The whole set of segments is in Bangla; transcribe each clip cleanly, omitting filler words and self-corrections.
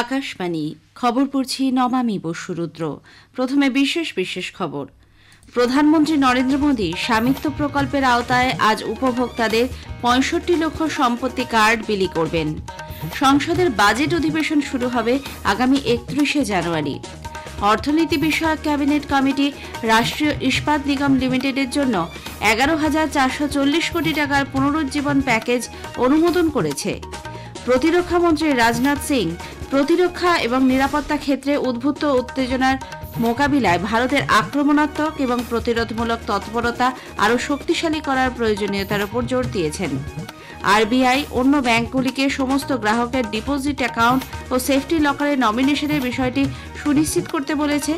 আকাশবাণী খবর পড়ছি নমামি বসুরুদ্র। প্রথমে বিশেষ খবর। প্রধানমন্ত্রী নরেন্দ্র মোদী স্বামিত্ব প্রকল্পের আওতায় আজ উপভোক্তাদের ৬৫ লক্ষ সম্পত্তি কার্ড বিলি করবেন। সংসদের বাজেট অধিবেশন শুরু হবে আগামী ৩১ জানুয়ারি। অর্থনীতি বিষয়ক ক্যাবিনেট কমিটি রাষ্ট্রীয় ইস্পাত নিগম লিমিটেডের জন্য ১১,৪৪০ কোটি টাকার পুনরুজ্জীবন প্যাকেজ অনুমোদন করেছে। প্রতিরক্ষামন্ত্রী রাজনাথ সিং প্রতিরক্ষা এবং নিরাপত্তা ক্ষেত্রে উদ্ভূত উত্তেজনার মোকাবিলায় ভারতের আক্রমণাত্মক এবং প্রতিরোধমূলক তৎপরতা আরও শক্তিশালী করার প্রয়োজনীয়তার উপর জোর দিয়েছেন। আরবিআই অন্য ব্যাংকগুলিকে সমস্ত গ্রাহকের ডিপোজিট অ্যাকাউন্ট ও সেফটি লকারের নমিনেশনের বিষয়টি সুনিশ্চিত করতে বলেছে।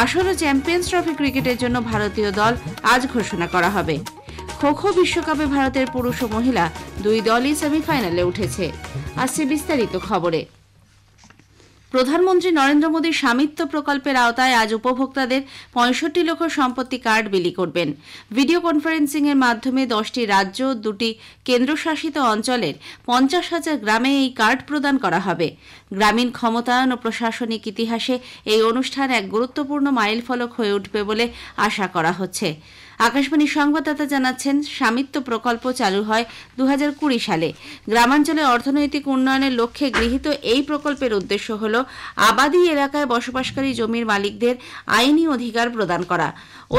আসন্ন চ্যাম্পিয়ন্স ট্রফি ক্রিকেটের জন্য ভারতীয় দল আজ ঘোষণা করা হবে। খো-খো বিশ্বকাপে ভারতের পুরুষ ও মহিলা দুই দলই সেমিফাইনালে উঠেছে। আসছে বিস্তারিত খবরে। প্রধানমন্ত্রী নরেন্দ্র মোদী স্বামিত্ব প্রকল্পের আওতায় আজ উপভোক্তাদের ৬৫ লক্ষ সম্পত্তি কার্ড বিলি করবেন। ভিডিও কনফারেন্সিং এর মাধ্যমে ১০টি রাজ্য, ২টি কেন্দ্রশাসিত অঞ্চলের ৫০,০০০ গ্রামে এই কার্ড প্রদান করা হবে। গ্রামীণ ক্ষমতায়ন ও প্রশাসনিক ইতিহাসে এই অনুষ্ঠান এক গুরুত্বপূর্ণ মাইলফলক হয়ে উঠবে বলে আশা করা হচ্ছে। আকাশবাণীর সংবাদদাতা জানাচ্ছেন, স্বামিত্ব প্রকল্প চালু হয় ২০২০ সালে। গ্রামাঞ্চলে অর্থনৈতিক উন্নয়নের লক্ষ্যে গৃহীত এই প্রকল্পের উদ্দেশ্য হল আবাদি এলাকায় বসবাসকারী জমির মালিকদের আইনি অধিকার প্রদান করা।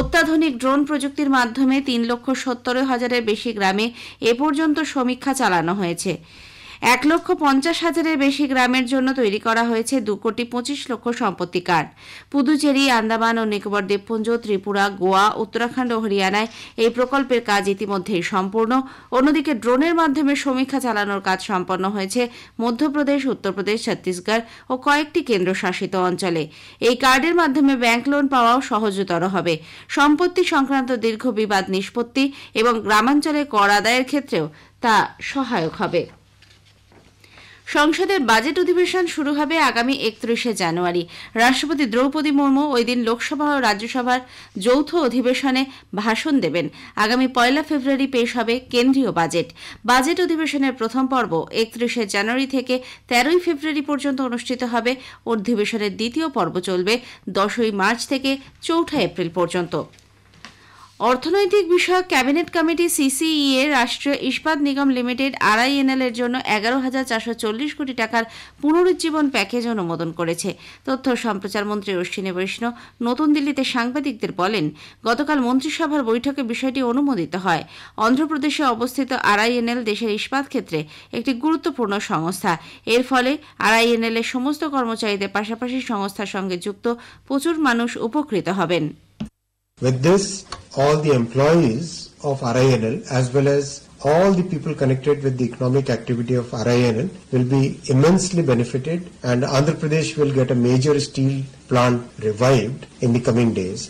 অত্যাধুনিক ড্রোন প্রযুক্তির মাধ্যমে ৩,৭০,০০০-এর বেশি গ্রামে এ পর্যন্ত সমীক্ষা চালানো হয়েছে। ১,৫০,০০০-এর বেশি গ্রামের জন্য তৈরি করা হয়েছে ২,২৫,০০,০০০ সম্পত্তি কার্ড। পুদুচেরি, আন্দামান ও নিকোবর দ্বীপপুঞ্জ, ত্রিপুরা, গোয়া, উত্তরাখণ্ড ও হরিয়ানায় এই প্রকল্পের কাজ ইতিমধ্যেই সম্পূর্ণ। অন্যদিকে ড্রোনের মাধ্যমে সমীক্ষা চালানোর কাজ সম্পন্ন হয়েছে মধ্যপ্রদেশ, উত্তরপ্রদেশ, ছত্তিশগড় ও কয়েকটি কেন্দ্রশাসিত অঞ্চলে। এই কার্ডের মাধ্যমে ব্যাংক লোন পাওয়াও সহজতর হবে। সম্পত্তি সংক্রান্ত দীর্ঘ বিবাদ নিষ্পত্তি এবং গ্রামাঞ্চলে কর আদায়ের ক্ষেত্রেও তা সহায়ক হবে। সংসদের বাজেট অধিবেশন শুরু হবে আগামী ৩১ জানুয়ারি। রাষ্ট্রপতি দ্রৌপদী মুর্মু ওই দিন লোকসভা ও রাজ্যসভার যৌথ অধিবেশনে ভাষণ দেবেন। আগামী ১ ফেব্রুয়ারি পেশ হবে কেন্দ্রীয় বাজেট। বাজেট অধিবেশনের প্রথম পর্ব ৩১ জানুয়ারি থেকে ১৩ ফেব্রুয়ারি পর্যন্ত অনুষ্ঠিত হবে। অধিবেশনের দ্বিতীয় পর্ব চলবে ১০ মার্চ থেকে ৪ এপ্রিল পর্যন্ত। অর্থনৈতিক বিষয়ক ক্যাবিনেট কমিটি সিসিইএ রাষ্ট্রীয় ইস্পাত নিগম লিমিটেড আরআইএনএল এর জন্য ১১,৪৪০ কোটি টাকার পুনরুজ্জীবন প্যাকেজ অনুমোদন করেছে। তথ্য সম্প্রচার মন্ত্রী অশ্বিনী বৈষ্ণব নতুন দিল্লিতে সাংবাদিকদের বলেন, গতকাল মন্ত্রিসভার বৈঠকে বিষয়টি অনুমোদিত হয়। অন্ধ্রপ্রদেশে অবস্থিত আরআইএনএল দেশের ইস্পাত ক্ষেত্রে একটি গুরুত্বপূর্ণ সংস্থা। এর ফলে আরআইএনএল এর সমস্ত কর্মচারীদের পাশাপাশি সংস্থার সঙ্গে যুক্ত প্রচুর মানুষ উপকৃত হবেন। With this, all the employees of RINL as well as all the people connected with the economic activity of RINL will be immensely benefited, and Andhra Pradesh will get a major steel plant revived in the coming days.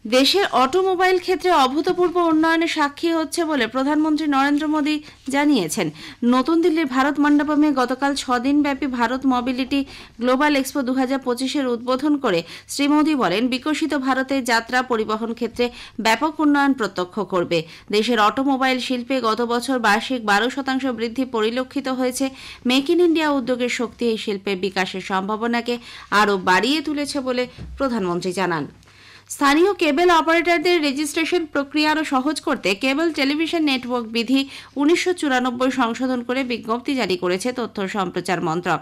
দেশের অটোমোবাইল ক্ষেত্রে অভূতপূর্ব উন্নয়নের সাক্ষী হচ্ছে বলে প্রধানমন্ত্রী নরেন্দ্র মোদী জানিয়েছেন। নতুন দিল্লির ভারত মণ্ডপমে গতকাল ৬ দিনব্যাপী ভারত মোবিলিটি গ্লোবাল এক্সপো ২০২৫-এর উদ্বোধন করে শ্রী মোদী বলেন, বিকশিত ভারতের যাত্রা পরিবহন ক্ষেত্রে ব্যাপক উন্নয়ন প্রত্যক্ষ করবে। দেশের অটোমোবাইল শিল্পে গত বছর বার্ষিক ১২% বৃদ্ধি পরিলক্ষিত হয়েছে। মেক ইন ইন্ডিয়া উদ্যোগের শক্তি এই শিল্পের বিকাশের সম্ভাবনাকে আরও বাড়িয়ে তুলেছে বলে প্রধানমন্ত্রী জানান। স্থানীয় কেবল অপারেটরদের রেজিস্ট্রেশন প্রক্রিয়া আরও সহজ করতে কেবল টেলিভিশন নেটওয়ার্ক বিধি ১৯৯৪ সংশোধন করে বিজ্ঞপ্তি জারি করেছে তথ্য সম্প্রচার মন্ত্রক।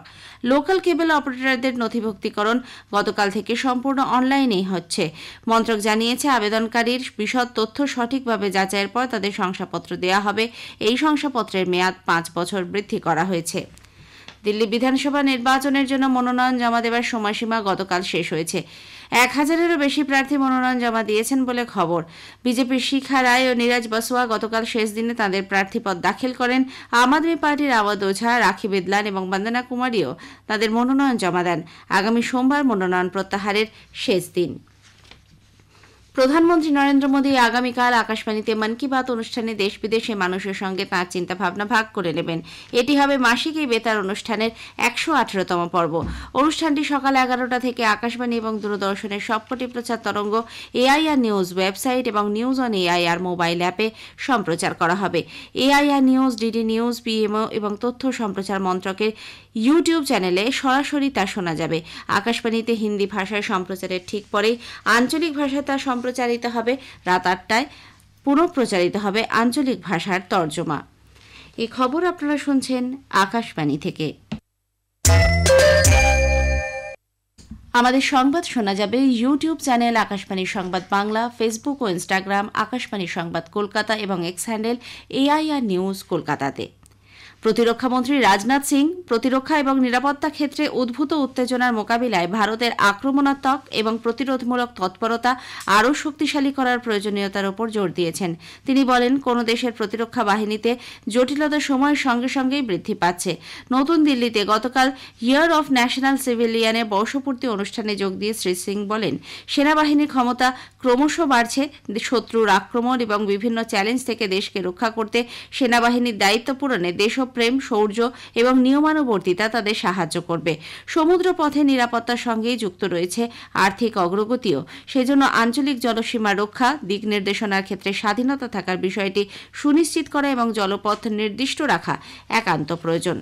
লোকাল কেবল অপারেটরদের নথিভুক্তিকরণ গতকাল থেকে সম্পূর্ণ অনলাইনেই হচ্ছে। মন্ত্রক জানিয়েছে, আবেদনকারীর বিশদ তথ্য সঠিকভাবে যাচাইয়ের পর তাদের শংসাপত্র দেওয়া হবে। এই শংসাপত্রের মেয়াদ ৫ বছর বৃদ্ধি করা হয়েছে। দিল্লি বিধানসভা নির্বাচনের জন্য মনোনয়ন জমা দেওয়ার সময়সীমা গতকাল শেষ হয়েছে। ১,০০০-এরও বেশি প্রার্থী মনোনয়ন জমা দিয়েছেন বলে খবর। বিজেপির শিখা রায় ও নীরাজ বসুয়া গতকাল শেষ দিনে তাঁদের প্রার্থীপদ দাখিল করেন। আম আদমি পার্টির আওয়াজ ওঝা, রাখি বিদলান এবং বন্দনা কুমারীও তাঁদের মনোনয়ন জমা দেন। আগামী সোমবার মনোনয়ন প্রত্যাহারের শেষ দিন। প্রধানমন্ত্রী নরেন্দ্র মোদী আগামীকাল আকাশবাণীতে মন কি বাত অনুষ্ঠানে দেশ বিদেশে মানুষের সঙ্গে তাঁর চিন্তাভাবনা ভাগ করে নেবেন। এটি হবে মাসিক এই বেতার অনুষ্ঠানের ১১৮তম পর্ব। অনুষ্ঠানটি সকাল ১১টা থেকে আকাশবাণী এবং দূরদর্শনের সবকটি প্রচার তরঙ্গ, এআইআর নিউজ ওয়েবসাইট এবং নিউজ অন এআইআর মোবাইল অ্যাপে সম্প্রচার করা হবে। AIR news, DD news, PMO এবং তথ্য সম্প্রচার মন্ত্রকের ইউটিউব চ্যানেলে সরাসরি তা শোনা যাবে। আকাশবাণীতে হিন্দি ভাষায় সম্প্রচারের ঠিক পরেই আঞ্চলিক ভাষায় তা সম্প্রচারিত হবে। রাত 8টায় পুনঃপ্রচারিত হবে আঞ্চলিক ভাষার তর্জমা। এই খবর আপনারা শুনছেন আকাশবাণী থেকে। আমাদের সংবাদ শোনা যাবে ইউটিউব চ্যানেল আকাশবাণী সংবাদ বাংলা, ফেসবুক ও ইনস্টাগ্রাম আকাশবাণী সংবাদ কলকাতা এবং এক্স হ্যান্ডেল AIR নিউজ কলকাতাতে। প্রতিরক্ষামন্ত্রী রাজনাথ সিং প্রতিরক্ষা এবং নিরাপত্তা ক্ষেত্রে উদ্ভূত উত্তেজনার মোকাবিলায় ভারতের আক্রমণাত্মক এবং প্রতিরোধমূলক তৎপরতা আরও শক্তিশালী করার প্রয়োজনীয়তার উপর জোর দিয়েছেন। তিনি বলেন, কোনো দেশের প্রতিরক্ষা বাহিনীতে জটিলতা সময়ের সঙ্গে সঙ্গেই বৃদ্ধি পাচ্ছে। নতুন দিল্লিতে গতকাল ইয়ার অফ ন্যাশনাল সিভিলিয়ানের বর্ষপূর্তি অনুষ্ঠানে যোগ দিয়ে শ্রী সিং বলেন, সেনাবাহিনীর ক্ষমতা ক্রমশ বাড়ছে। শত্রুর আক্রমণ এবং বিভিন্ন চ্যালেঞ্জ থেকে দেশকে রক্ষা করতে সেনাবাহিনীর দায়িত্ব পূরণে দেশপ্রেম, শৌর্য এবং নিয়মানুবর্তিতা তাদের সাহায্য করবে। সমুদ্র পথে নিরাপত্তার সঙ্গেই যুক্ত রয়েছে আর্থিক অগ্রগতিও। সেজন্য আঞ্চলিক জলসীমা রক্ষা, দিক নির্দেশনার ক্ষেত্রে স্বাধীনতা থাকার বিষয়টি সুনিশ্চিত করা এবং জলপথ নির্দিষ্ট রাখা একান্ত প্রয়োজন।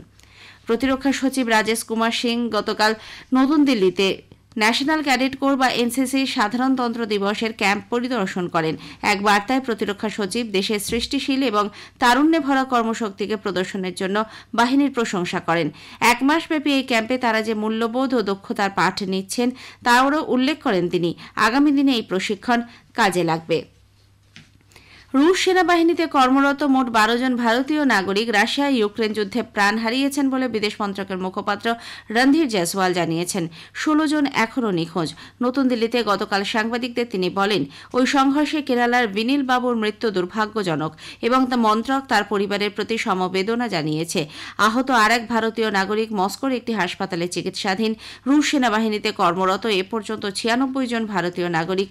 প্রতিরক্ষা সচিব রাজেশ কুমার সিং গতকাল নতুন দিল্লিতে ন্যাশনাল ক্যাডেট কোর বা NCC সাধারণতন্ত্র দিবসের ক্যাম্প পরিদর্শন করেন। এক বার্তায় প্রতিরক্ষা সচিব দেশের সৃষ্টিশীল এবং তারুণ্যে ভরা কর্মশক্তিকে প্রদর্শনের জন্য বাহিনীর প্রশংসা করেন। 1 মাসব্যাপী এই ক্যাম্পে তারা যে মূল্যবোধ ও দক্ষতার পাঠ নিচ্ছেন তারও উল্লেখ করেন তিনি। আগামী দিনে এই প্রশিক্ষণ কাজে লাগবে। রুশ সেনাবাহিনীতে কর্মরত মোট 12 জন ভারতীয় নাগরিক রাশিয়া ইউক্রেন যুদ্ধে প্রাণ হারিয়েছেন বলে বিদেশ মন্ত্রকের মুখপাত্র রণধীর জয়সওয়াল জানিয়েছেন। 16 জন এখনও নিখোঁজ। নতুন দিল্লিতে গতকাল সাংবাদিকদের তিনি বলেন, ওই সংঘর্ষে কেরালার বিনীল বাবুর মৃত্যু দুর্ভাগ্যজনক এবং তা মন্ত্রক তার পরিবারের প্রতি সমবেদনা জানিয়েছে। আহত আরেক ভারতীয় নাগরিক মস্কোর একটি হাসপাতালে চিকিৎসাধীন। রুশ সেনাবাহিনীতে কর্মরত এ পর্যন্ত 96 জন ভারতীয় নাগরিক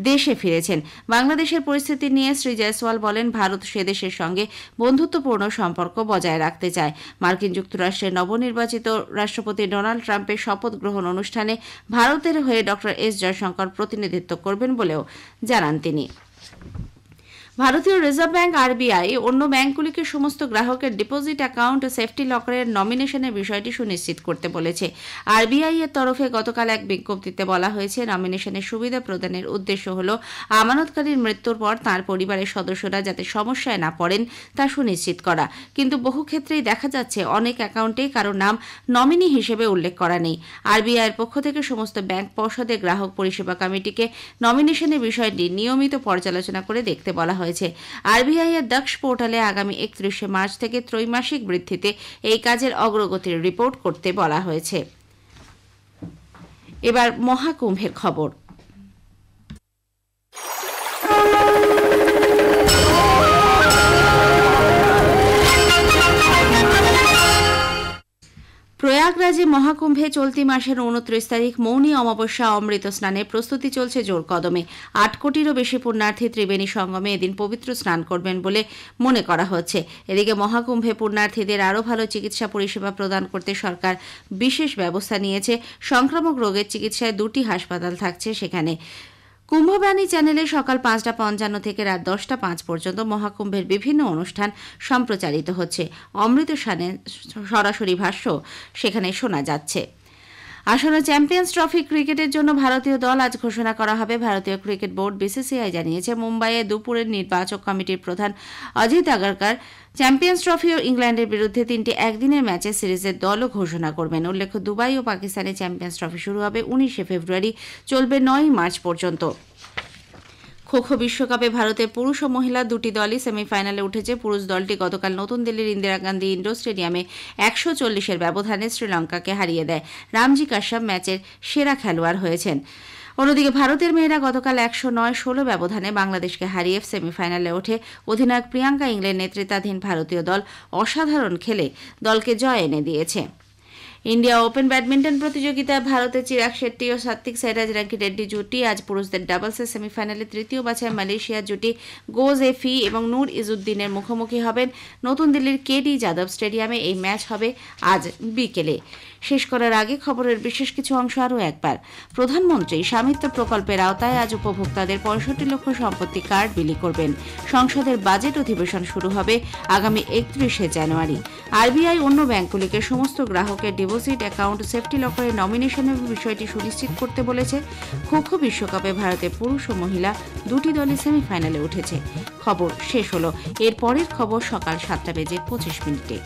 দেশে ফিরেছেন। বাংলাদেশের পরিস্থিতি নিয়ে শ্রী জয়সওয়াল বলেন, ভারত সে দেশের সঙ্গে বন্ধুত্বপূর্ণ সম্পর্ক বজায় রাখতে চায়। মার্কিন যুক্তরাষ্ট্রের নবনির্বাচিত রাষ্ট্রপতি ডোনাল্ড ট্রাম্পের শপথ গ্রহণ অনুষ্ঠানে ভারতের হয়ে ডক্টর এস জয়শঙ্কর প্রতিনিধিত্ব করবেন বলেও জানান তিনি। ভারতীয় রিজার্ভ ব্যাংক RBI অন্য ব্যাংকগুলিকে সমস্ত গ্রাহকের ডিপোজিট অ্যাকাউন্ট ও সেফটি লকারের নমিনেশনের বিষয়টি সুনিশ্চিত করতে বলেছে। RBI এর তরফে গতকাল এক বিজ্ঞপ্তিতে বলা হয়েছে, নমিনেশনের সুবিধা প্রদানের উদ্দেশ্য হল আমানতকারীর মৃত্যুর পর তাঁর পরিবারের সদস্যরা যাতে সমস্যায় না পড়েন তা সুনিশ্চিত করা। কিন্তু বহু ক্ষেত্রেই দেখা যাচ্ছে অনেক অ্যাকাউন্টে কারো নাম নমিনি হিসেবে উল্লেখ করা নেই। RBI এর পক্ষ থেকে সমস্ত ব্যাংক পর্ষদে গ্রাহক পরিষেবা কমিটিকে নমিনেশনের বিষয়টি নিয়মিত পর্যালোচনা করে দেখতে বলা হয়েছে। RBI এর দক্ষ পোর্টালে আগামী 31 মার্চ থেকে ত্রৈমাসিক ভিত্তিতে এই কাজের অগ্রগতির রিপোর্ট করতে বলা হয়েছে। এবার মহাকুম্ভের খবর। প্রয়াগরাজে মহাকুম্ভে চলতি মাসের 29 তারিখ মৌনী অমাবস্যা অমৃত স্নানের প্রস্তুতি চলছে জোর কদমে। 8 কোটিরও বেশি পুণ্যার্থী ত্রিবেণী সঙ্গমে এদিন পবিত্র স্নান করবেন বলে মনে করা হচ্ছে। এদিকে মহাকুম্ভে পুণ্যার্থীদের আরও ভালো চিকিৎসা পরিষেবা প্রদান করতে সরকার বিশেষ ব্যবস্থা নিয়েছে। সংক্রামক রোগের চিকিৎসায় 2টি হাসপাতাল থাকছে সেখানে। কুম্ভবাণী চ্যানেলে সকাল 5:55 থেকে রাত 10:05 পর্যন্ত মহাকুম্ভের বিভিন্ন অনুষ্ঠান সম্প্রচারিত হচ্ছে। অমৃত স্নানে সরাসরি ভাষ্য সেখানে শোনা যাচ্ছে। আসন্ন চ্যাম্পিয়ন্স ট্রফি ক্রিকেটের জন্য ভারতীয় দল আজ ঘোষণা করা হবে। ভারতীয় ক্রিকেট বোর্ড BCCI জানিয়েছে, মুম্বাইয়ে দুপুরের নির্বাচক কমিটির প্রধান অজিত আগারকার চ্যাম্পিয়ন্স ট্রফি ও ইংল্যান্ডের বিরুদ্ধে 3টি একদিনের ম্যাচে সিরিজের দলও ঘোষণা করবেন। উল্লেখ্য, দুবাই ও পাকিস্তানে চ্যাম্পিয়ন্স ট্রফি শুরু হবে 19 ফেব্রুয়ারি, চলবে 9 মার্চ পর্যন্ত। খো-খো বিশ্বকাপে ভারতের পুরুষ ও মহিলা 2টি দলই সেমিফাইনালে উঠেছে। পুরুষ দলটি গতকাল নতুন দিল্লির ইন্দিরা গান্ধী ইন্ডোর স্টেডিয়ামে 140-এর ব্যবধানে শ্রীলঙ্কাকে হারিয়ে দেয়। রামজি কাশ্যপ ম্যাচের সেরা খেলোয়াড় হয়েছেন। অন্যদিকে ভারতের মেয়েরা গতকাল 109-16 ব্যবধানে বাংলাদেশকে হারিয়ে সেমিফাইনালে ওঠে। অধিনায়ক প্রিয়াঙ্কা ইংল্যান্ড নেতৃত্বাধীন ভারতীয় দল অসাধারণ খেলে দলকে জয় এনে দিয়েছে। ইন্ডিয়া ওপেন ব্যাডমিন্টন প্রতিযোগিতায় ভারতের চিরাগ শেট্টি ও সাত্বিক সাইরাজ রাঙ্কি রেড্ডি জুটি আজ পুরুষদের ডাবলসের সেমিফাইনালে তৃতীয় বাছাই মালয়েশিয়ার জুটি গোজ এফি এবং নূর ইজুদ্দিনের মুখোমুখি হবেন। নতুন দিল্লির KD যাদব স্টেডিয়ামে এই ম্যাচ হবে আজ বিকেলে। শেষ করার আগে খবরের বিশেষ কিছু অংশ আরও একবার। প্রধানমন্ত্রী স্বামিত্ব প্রকল্পের আওতায় আজ উপভোক্তাদের 65 লক্ষ সম্পত্তি কার্ড বিলি করবেন। সংসদের বাজেট অধিবেশন শুরু হবে আগামী 31 জানুয়ারি। RBI অন্য ব্যাংকগুলিকে সমস্ত গ্রাহকের ডিপোজিট অ্যাকাউন্ট সেফটি লকারের নমিনেশনের বিষয়টি সুনিশ্চিত করতে বলেছে। খো খো বিশ্বকাপে ভারতের পুরুষ ও মহিলা দুটি দলই সেমিফাইনালে উঠেছে। খবর শেষ হলো। এর পরের খবর সকাল 7:25 মিনিটে।